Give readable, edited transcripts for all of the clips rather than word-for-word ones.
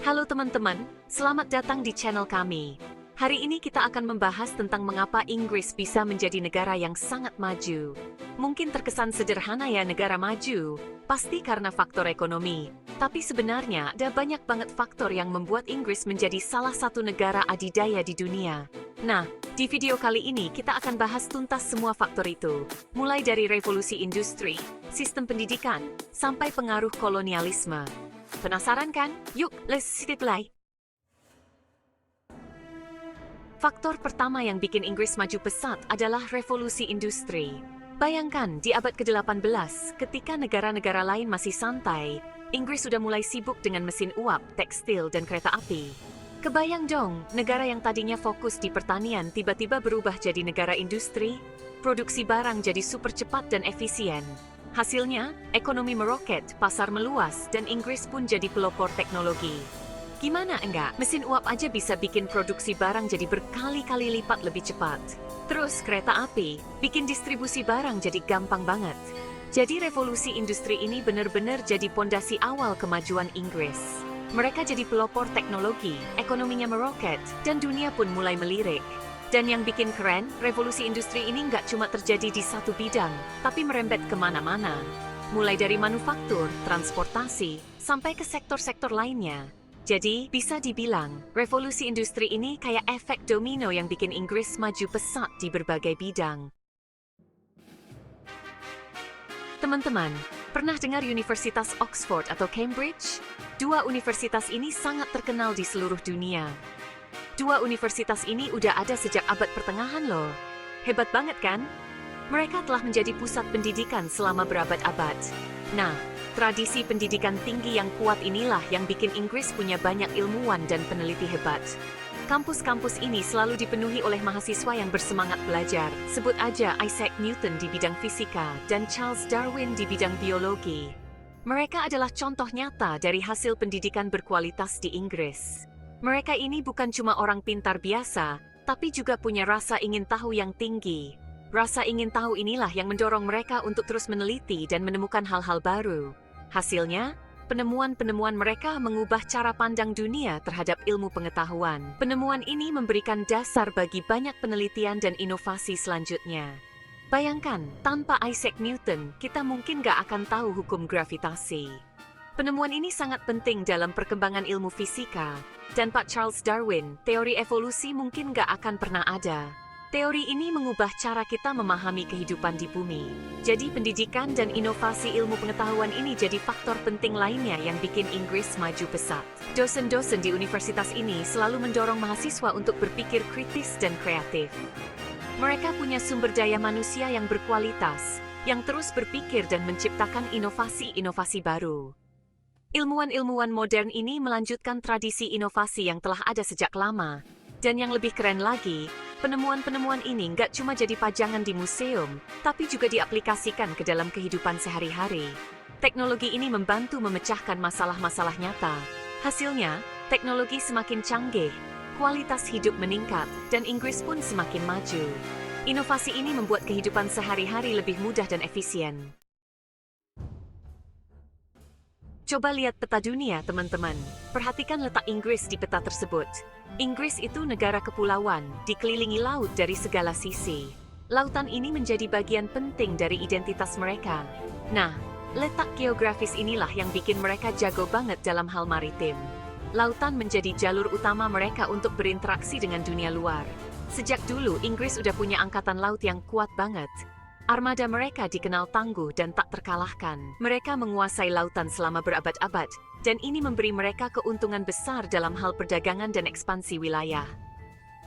Halo teman-teman, selamat datang di channel kami. Hari ini kita akan membahas tentang mengapa Inggris bisa menjadi negara yang sangat maju. Mungkin terkesan sederhana ya negara maju, pasti karena faktor ekonomi. Tapi sebenarnya ada banyak banget faktor yang membuat Inggris menjadi salah satu negara adidaya di dunia. Nah, di video kali ini kita akan bahas tuntas semua faktor itu. Mulai dari revolusi industri, sistem pendidikan, sampai pengaruh kolonialisme. Penasaran kan? Yuk, let's mulai. Faktor pertama yang bikin Inggris maju pesat adalah revolusi industri. Bayangkan, di abad ke-18, ketika negara-negara lain masih santai, Inggris sudah mulai sibuk dengan mesin uap, tekstil, dan kereta api. Kebayang dong, negara yang tadinya fokus di pertanian tiba-tiba berubah jadi negara industri, produksi barang jadi super cepat dan efisien. Hasilnya, ekonomi meroket, pasar meluas, dan Inggris pun jadi pelopor teknologi. Gimana enggak? Mesin uap aja bisa bikin produksi barang jadi berkali-kali lipat lebih cepat. Terus kereta api, bikin distribusi barang jadi gampang banget. Jadi revolusi industri ini benar-benar jadi pondasi awal kemajuan Inggris. Mereka jadi pelopor teknologi, ekonominya meroket, dan dunia pun mulai melirik. Dan yang bikin keren, revolusi industri ini nggak cuma terjadi di satu bidang, tapi merembet kemana-mana. Mulai dari manufaktur, transportasi, sampai ke sektor-sektor lainnya. Jadi, bisa dibilang, revolusi industri ini kayak efek domino yang bikin Inggris maju pesat di berbagai bidang. Teman-teman, pernah dengar Universitas Oxford atau Cambridge? Dua universitas ini sangat terkenal di seluruh dunia. Dua universitas ini udah ada sejak abad pertengahan loh. Hebat banget kan? Mereka telah menjadi pusat pendidikan selama berabad-abad. Nah, tradisi pendidikan tinggi yang kuat inilah yang bikin Inggris punya banyak ilmuwan dan peneliti hebat. Kampus-kampus ini selalu dipenuhi oleh mahasiswa yang bersemangat belajar. Sebut aja Isaac Newton di bidang fisika dan Charles Darwin di bidang biologi. Mereka adalah contoh nyata dari hasil pendidikan berkualitas di Inggris. Mereka ini bukan cuma orang pintar biasa, tapi juga punya rasa ingin tahu yang tinggi. Rasa ingin tahu inilah yang mendorong mereka untuk terus meneliti dan menemukan hal-hal baru. Hasilnya, penemuan-penemuan mereka mengubah cara pandang dunia terhadap ilmu pengetahuan. Penemuan ini memberikan dasar bagi banyak penelitian dan inovasi selanjutnya. Bayangkan, tanpa Isaac Newton, kita mungkin gak akan tahu hukum gravitasi. Penemuan ini sangat penting dalam perkembangan ilmu fisika. Dan Pak Charles Darwin, teori evolusi mungkin gak akan pernah ada. Teori ini mengubah cara kita memahami kehidupan di bumi. Jadi pendidikan dan inovasi ilmu pengetahuan ini jadi faktor penting lainnya yang bikin Inggris maju pesat. Dosen-dosen di universitas ini selalu mendorong mahasiswa untuk berpikir kritis dan kreatif. Mereka punya sumber daya manusia yang berkualitas, yang terus berpikir dan menciptakan inovasi-inovasi baru. Ilmuwan-ilmuwan modern ini melanjutkan tradisi inovasi yang telah ada sejak lama. Dan yang lebih keren lagi, penemuan-penemuan ini nggak cuma jadi pajangan di museum, tapi juga diaplikasikan ke dalam kehidupan sehari-hari. Teknologi ini membantu memecahkan masalah-masalah nyata. Hasilnya, teknologi semakin canggih, kualitas hidup meningkat, dan Inggris pun semakin maju. Inovasi ini membuat kehidupan sehari-hari lebih mudah dan efisien. Coba lihat peta dunia, teman-teman. Perhatikan letak Inggris di peta tersebut. Inggris itu negara kepulauan, dikelilingi laut dari segala sisi. Lautan ini menjadi bagian penting dari identitas mereka. Nah, letak geografis inilah yang bikin mereka jago banget dalam hal maritim. Lautan menjadi jalur utama mereka untuk berinteraksi dengan dunia luar. Sejak dulu, Inggris udah punya angkatan laut yang kuat banget. Armada mereka dikenal tangguh dan tak terkalahkan. Mereka menguasai lautan selama berabad-abad, dan ini memberi mereka keuntungan besar dalam hal perdagangan dan ekspansi wilayah.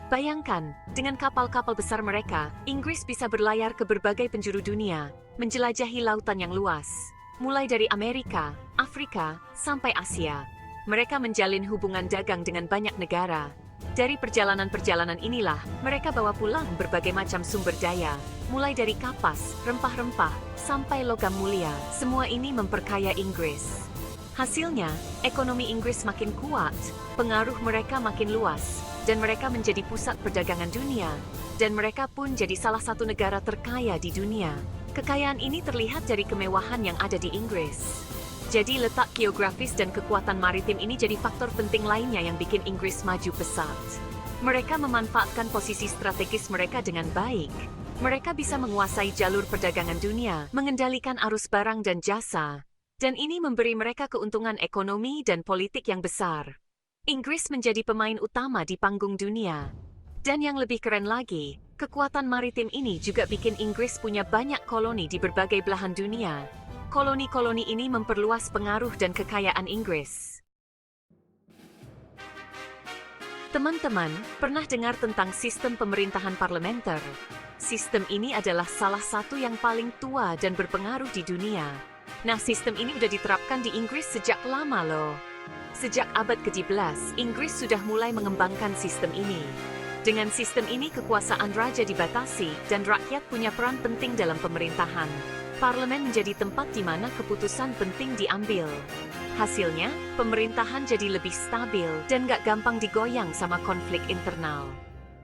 Bayangkan, dengan kapal-kapal besar mereka, Inggris bisa berlayar ke berbagai penjuru dunia, menjelajahi lautan yang luas. Mulai dari Amerika, Afrika, sampai Asia. Mereka menjalin hubungan dagang dengan banyak negara. Dari perjalanan-perjalanan inilah, mereka bawa pulang berbagai macam sumber daya, mulai dari kapas, rempah-rempah, sampai logam mulia. Semua ini memperkaya Inggris. Hasilnya, ekonomi Inggris makin kuat, pengaruh mereka makin luas, dan mereka menjadi pusat perdagangan dunia. Dan mereka pun jadi salah satu negara terkaya di dunia. Kekayaan ini terlihat dari kemewahan yang ada di Inggris. Jadi letak geografis dan kekuatan maritim ini jadi faktor penting lainnya yang bikin Inggris maju pesat. Mereka memanfaatkan posisi strategis mereka dengan baik. Mereka bisa menguasai jalur perdagangan dunia, mengendalikan arus barang dan jasa, dan ini memberi mereka keuntungan ekonomi dan politik yang besar. Inggris menjadi pemain utama di panggung dunia. Dan yang lebih keren lagi, kekuatan maritim ini juga bikin Inggris punya banyak koloni di berbagai belahan dunia. Koloni-koloni ini memperluas pengaruh dan kekayaan Inggris. Teman-teman, pernah dengar tentang sistem pemerintahan parlementer? Sistem ini adalah salah satu yang paling tua dan berpengaruh di dunia. Nah, sistem ini udah diterapkan di Inggris sejak lama loh. Sejak abad ke-17, Inggris sudah mulai mengembangkan sistem ini. Dengan sistem ini, kekuasaan raja dibatasi dan rakyat punya peran penting dalam pemerintahan. Parlemen menjadi tempat di mana keputusan penting diambil. Hasilnya, pemerintahan jadi lebih stabil dan gak gampang digoyang sama konflik internal.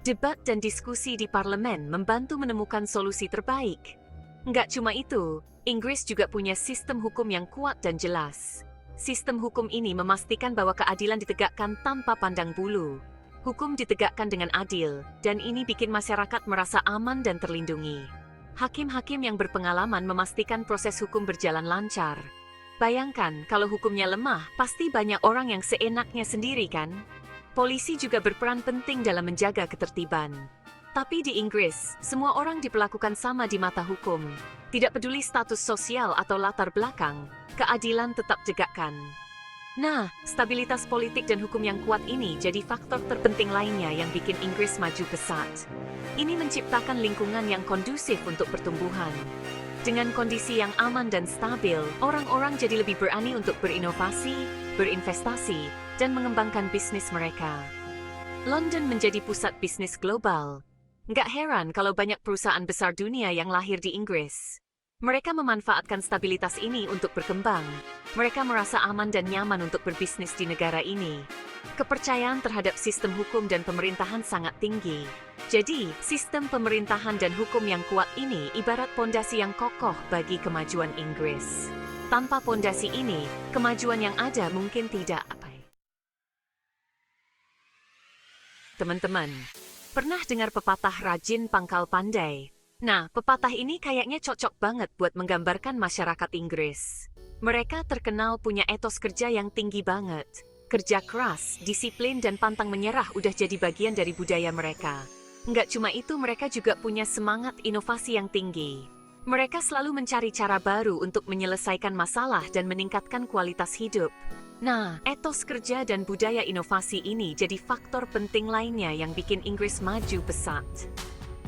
Debat dan diskusi di parlemen membantu menemukan solusi terbaik. Nggak cuma itu, Inggris juga punya sistem hukum yang kuat dan jelas. Sistem hukum ini memastikan bahwa keadilan ditegakkan tanpa pandang bulu. Hukum ditegakkan dengan adil, dan ini bikin masyarakat merasa aman dan terlindungi. Hakim-hakim yang berpengalaman memastikan proses hukum berjalan lancar. Bayangkan, kalau hukumnya lemah, pasti banyak orang yang seenaknya sendiri kan? Polisi juga berperan penting dalam menjaga ketertiban. Tapi di Inggris, semua orang diperlakukan sama di mata hukum. Tidak peduli status sosial atau latar belakang, keadilan tetap tegakkan. Nah, stabilitas politik dan hukum yang kuat ini jadi faktor terpenting lainnya yang bikin Inggris maju pesat. Ini menciptakan lingkungan yang kondusif untuk pertumbuhan. Dengan kondisi yang aman dan stabil, orang-orang jadi lebih berani untuk berinovasi, berinvestasi, dan mengembangkan bisnis mereka. London menjadi pusat bisnis global. Nggak heran kalau banyak perusahaan besar dunia yang lahir di Inggris. Mereka memanfaatkan stabilitas ini untuk berkembang. Mereka merasa aman dan nyaman untuk berbisnis di negara ini. Kepercayaan terhadap sistem hukum dan pemerintahan sangat tinggi. Jadi, sistem pemerintahan dan hukum yang kuat ini ibarat pondasi yang kokoh bagi kemajuan Inggris. Tanpa pondasi ini, kemajuan yang ada mungkin tidak apa. Teman-teman, pernah dengar pepatah rajin pangkal pandai? Nah, pepatah ini kayaknya cocok banget buat menggambarkan masyarakat Inggris. Mereka terkenal punya etos kerja yang tinggi banget. Kerja keras, disiplin, dan pantang menyerah udah jadi bagian dari budaya mereka. Nggak cuma itu, mereka juga punya semangat inovasi yang tinggi. Mereka selalu mencari cara baru untuk menyelesaikan masalah dan meningkatkan kualitas hidup. Nah, etos kerja dan budaya inovasi ini jadi faktor penting lainnya yang bikin Inggris maju pesat.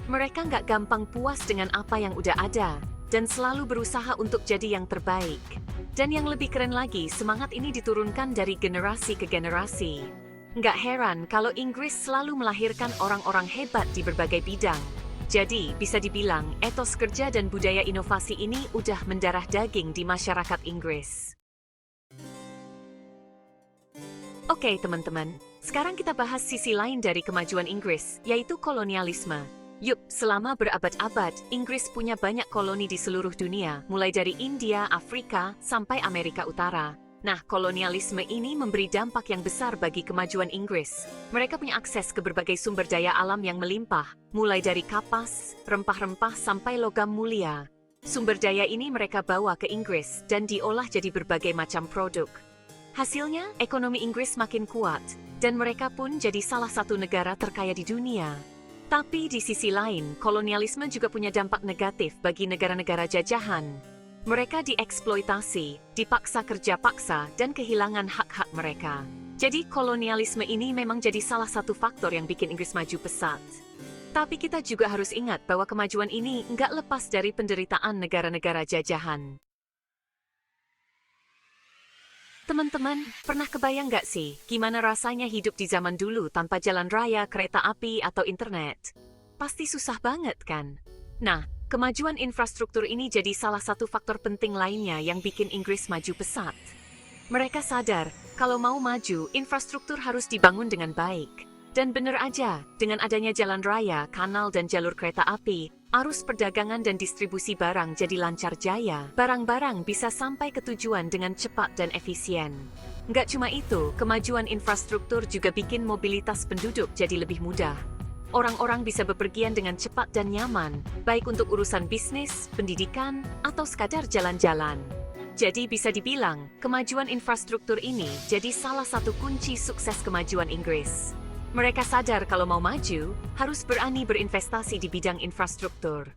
Mereka nggak gampang puas dengan apa yang udah ada, dan selalu berusaha untuk jadi yang terbaik. Dan yang lebih keren lagi, semangat ini diturunkan dari generasi ke generasi. Nggak heran kalau Inggris selalu melahirkan orang-orang hebat di berbagai bidang. Jadi, bisa dibilang, etos kerja dan budaya inovasi ini udah mendarah daging di masyarakat Inggris. Oke, teman-teman, sekarang kita bahas sisi lain dari kemajuan Inggris, yaitu kolonialisme. Yup, selama berabad-abad, Inggris punya banyak koloni di seluruh dunia, mulai dari India, Afrika, sampai Amerika Utara. Nah, kolonialisme ini memberi dampak yang besar bagi kemajuan Inggris. Mereka punya akses ke berbagai sumber daya alam yang melimpah, mulai dari kapas, rempah-rempah, sampai logam mulia. Sumber daya ini mereka bawa ke Inggris dan diolah jadi berbagai macam produk. Hasilnya, ekonomi Inggris makin kuat, dan mereka pun jadi salah satu negara terkaya di dunia. Tapi di sisi lain, kolonialisme juga punya dampak negatif bagi negara-negara jajahan. Mereka dieksploitasi, dipaksa kerja paksa, dan kehilangan hak-hak mereka. Jadi kolonialisme ini memang jadi salah satu faktor yang bikin Inggris maju pesat. Tapi kita juga harus ingat bahwa kemajuan ini nggak lepas dari penderitaan negara-negara jajahan. Teman-teman, pernah kebayang nggak sih gimana rasanya hidup di zaman dulu tanpa jalan raya, kereta api, atau internet? Pasti susah banget kan? Nah, kemajuan infrastruktur ini jadi salah satu faktor penting lainnya yang bikin Inggris maju pesat. Mereka sadar, kalau mau maju, infrastruktur harus dibangun dengan baik. Dan bener aja, dengan adanya jalan raya, kanal dan jalur kereta api, arus perdagangan dan distribusi barang jadi lancar jaya. Barang-barang bisa sampai ke tujuan dengan cepat dan efisien. Nggak cuma itu, kemajuan infrastruktur juga bikin mobilitas penduduk jadi lebih mudah. Orang-orang bisa bepergian dengan cepat dan nyaman, baik untuk urusan bisnis, pendidikan, atau sekadar jalan-jalan. Jadi bisa dibilang, kemajuan infrastruktur ini jadi salah satu kunci sukses kemajuan Inggris. Mereka sadar kalau mau maju, harus berani berinvestasi di bidang infrastruktur.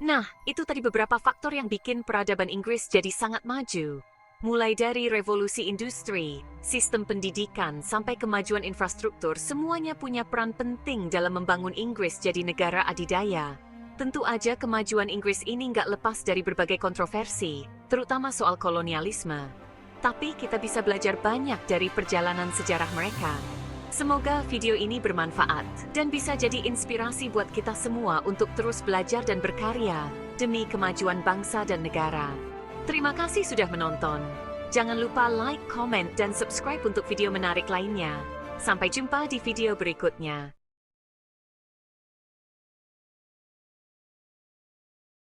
Nah, itu tadi beberapa faktor yang bikin peradaban Inggris jadi sangat maju. Mulai dari revolusi industri, sistem pendidikan, sampai kemajuan infrastruktur, semuanya punya peran penting dalam membangun Inggris jadi negara adidaya. Tentu aja kemajuan Inggris ini nggak lepas dari berbagai kontroversi, terutama soal kolonialisme. Tapi kita bisa belajar banyak dari perjalanan sejarah mereka. Semoga video ini bermanfaat dan bisa jadi inspirasi buat kita semua untuk terus belajar dan berkarya demi kemajuan bangsa dan negara. Terima kasih sudah menonton. Jangan lupa like, comment, dan subscribe untuk video menarik lainnya. Sampai jumpa di video berikutnya.